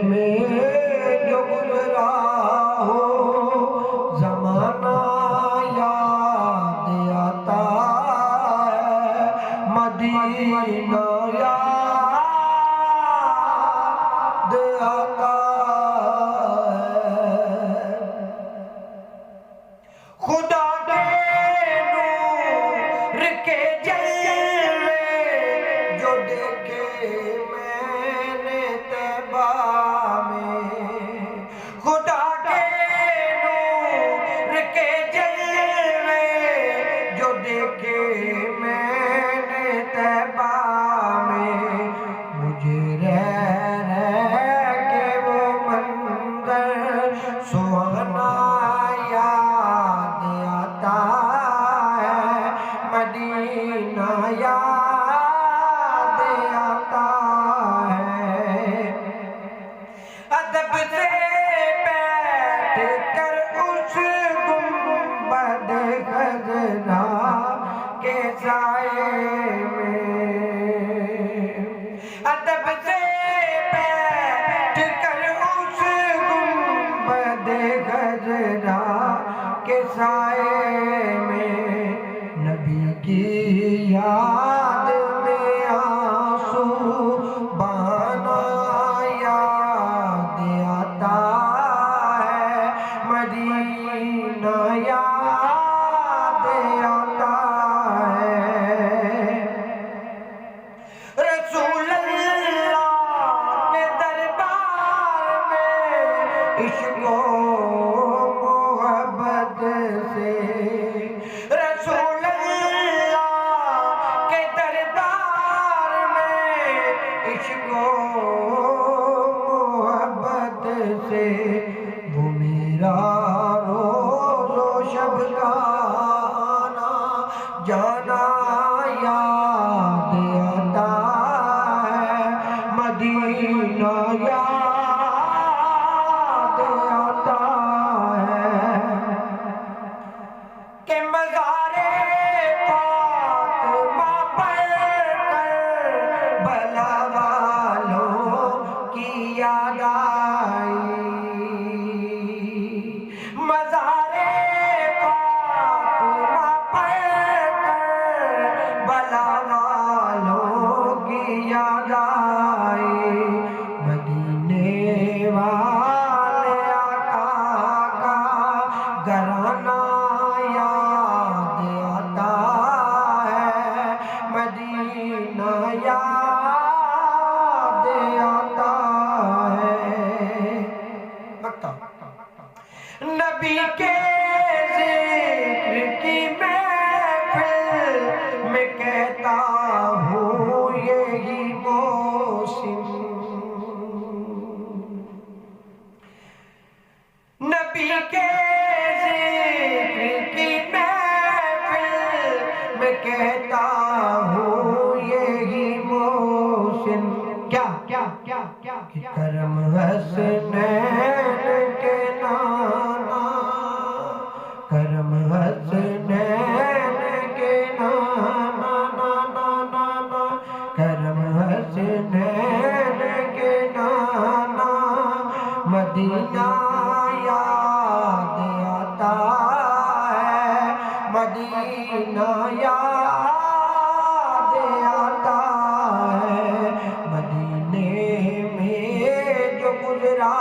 میں جو گزرا ہو زمانہ یاد آتا ہے، مدینہ یاد آتا ہے۔ خدا کے نور کے جلوے جو دیکھے میں نے طیبہ میں، خدا کے نور کے جلوے جو دیکھے میں نے طیبہ میں، مجھے رہ کے وہ منظر سہانا یاد آتا ہے، مدینہ یاد آتا ہے۔ ادب سے بیٹھ کر اس گنبد خضرا کے سائے میں، ادب سے بیٹھ کر اس گنبد خضرا کے سائے میں، نبی کی یاد میں آنسو بہانا یاد آتا ہے، مدینہ یاد آتا ہے۔ رسول اللہ کے دربار میں عشق و محبت سے، رسول اللہ کے دربار میں عشق و محبت سے، وہ میرا روز و شب کا آنا جانا یاد آتا ہے، مدینہ یاد آتا ہے۔ کہ مزار فاطمہ پر کربلا والوں کی یاد آئی، مزار فاطمہ پر کربلا والوں کی یاد آئی، مدینے والے آقا کا گھرانہ یاد آتا ہے، مدینہ یاد آتا ہے۔ نبی کے ذکر کی محفل میں کہتا ہوں یہی موسم، نبی کے ذکر کی محفل میں کہتا ہوں یہی موسم، کیا کہ کرم حسنین کے نانا، کرم حسنین کے نانا، نانا کرم حسنین کے نانا، مدینہ یاد آتا ہے، مدینہ یاد آتا ہے، مدینے میں جو گزرا